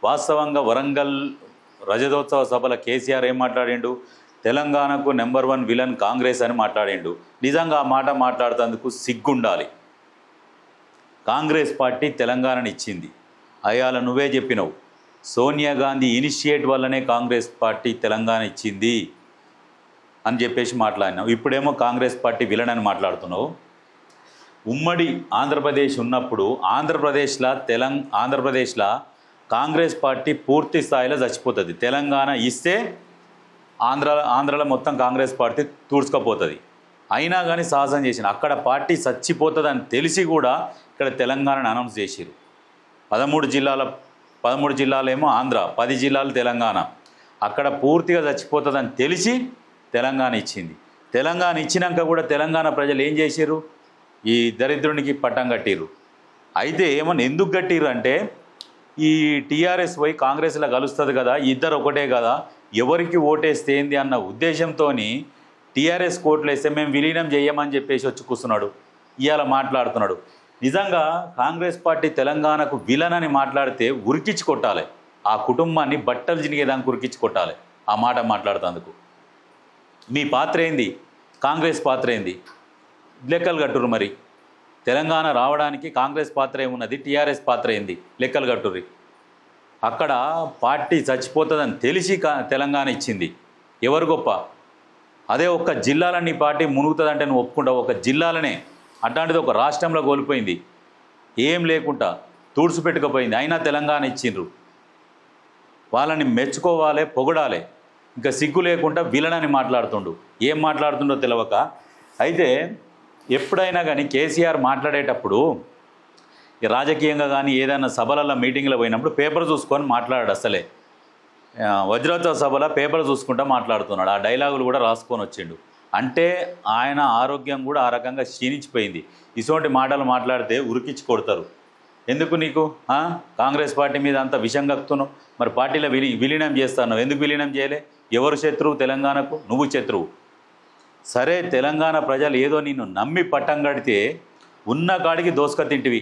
వాస్తవంగా వరంగల్ రజతోత్సవ సభల కేసీఆర్ ఏం మాట్లాడిండు? తెలంగాణకు నెంబర్ 1 విలన్ కాంగ్రెస్ అని మాట్లాడిండు. నిజంగా ఆ మాట మాట్లాడుతందుకు సిగ్గుండాలి. కాంగ్రెస్ పార్టీ తెలంగాణని ఇచ్చింది. అయాల నువ్వే చెప్పినావు, సోనియా గాంధీ ఇనిషియేట్ వల్లనే కాంగ్రెస్ పార్టీ తెలంగాణ ఇచ్చింది అని చెప్పేసి మాట్లాడినావు. ఇప్పుడేమో కాంగ్రెస్ పార్టీ విలన్ అని మాట్లాడుతున్నావు. ఉమ్మడి ఆంధ్రప్రదేశ్ ఉన్నప్పుడు ఆంధ్రప్రదేశ్లో కాంగ్రెస్ పార్టీ పూర్తి స్థాయిలో చచ్చిపోతుంది. తెలంగాణ ఇస్తే ఆంధ్రలో మొత్తం కాంగ్రెస్ పార్టీ తూడ్చుకపోతుంది. అయినా కానీ సాహసం చేసిన అక్కడ పార్టీ చచ్చిపోతుందని తెలిసి కూడా ఇక్కడ తెలంగాణను అనౌన్స్ చేసిరు. 13 జిల్లాలేమో ఆంధ్ర, 10 జిల్లాలు తెలంగాణ. అక్కడ పూర్తిగా చచ్చిపోతుందని తెలిసి తెలంగాణ ఇచ్చింది. తెలంగాణ ఇచ్చినాక కూడా తెలంగాణ ప్రజలు ఏం చేసిరు? ఈ దరిద్రునికి పట్టం కట్టిరు. అయితే ఏమన్నా ఎందుకు కట్టిరు అంటే, ఈ టీఆర్ఎస్ పోయి కాంగ్రెస్లో కలుస్తుంది కదా, ఇద్దరు ఒకటే కదా, ఎవరికి ఓటేస్తే ఏంది అన్న ఉద్దేశంతో టీఆర్ఎస్ కోట్లు వేస్తే మేము విలీనం చేయమని చెప్పేసి వచ్చి కూర్చున్నాడు. ఇవాళ మాట్లాడుతున్నాడు. నిజంగా కాంగ్రెస్ పార్టీ తెలంగాణకు విలన్ అని మాట్లాడితే ఉరికించి కొట్టాలి. ఆ కుటుంబాన్ని బట్టలు జినిగేదానికి ఉరికించి కొట్టాలి ఆ మాట మాట్లాడుతందుకు. మీ పాత్ర ఏంది? కాంగ్రెస్ పాత్ర ఏంది? లెక్కలు కట్టుర్రు. మరి తెలంగాణ రావడానికి కాంగ్రెస్ పాత్ర ఏమున్నది, టీఆర్ఎస్ పాత్ర ఏంది? లెక్కలు కట్టుర్రి. అక్కడ పార్టీ చచ్చిపోతుందని తెలిసి తెలంగాణ ఇచ్చింది. ఎవరు గొప్ప? అదే ఒక్క జిల్లాలని పార్టీ మునుగుతుందంటే నువ్వు ఒప్పుకుంటావు? ఒక జిల్లాలనే అట్లాంటిది ఒక రాష్ట్రంలో కోల్పోయింది, ఏం లేకుండా తుడిచిపెట్టుకుపోయింది. అయినా తెలంగాణ ఇచ్చిండ్రు. వాళ్ళని మెచ్చుకోవాలి, పొగడాలి. ఇంకా సిగ్గు లేకుండా విలనని మాట్లాడుతుండు. ఏం మాట్లాడుతుండో తెలియక. అయితే ఎప్పుడైనా కానీ కేసీఆర్ మాట్లాడేటప్పుడు రాజకీయంగా కానీ ఏదైనా సభలలో మీటింగ్లో పోయినప్పుడు పేపర్ చూసుకొని మాట్లాడాడు. అసలే వజ్రోత్సవ సభలో పేపర్ చూసుకుంటా మాట్లాడుతున్నాడు. ఆ డైలాగులు కూడా రాసుకొని వచ్చిండు. అంటే ఆయన ఆరోగ్యం కూడా ఆ రకంగా క్షీణించిపోయింది. ఇటువంటి మాటలు మాట్లాడితే ఉరికించి కొడతారు. ఎందుకు నీకు కాంగ్రెస్ పార్టీ మీద అంత విషం కక్కుతున్నావు? మరి పార్టీలో విలీనం చేస్తున్నావు, ఎందుకు విలీనం చేయలే? ఎవరు శత్రువు తెలంగాణకు? నువ్వు శత్రువు. సరే, తెలంగాణ ప్రజలు ఏదో నిన్ను నమ్మి పట్టం కడితే ఉన్న కాడికి దోసుక తింటివి.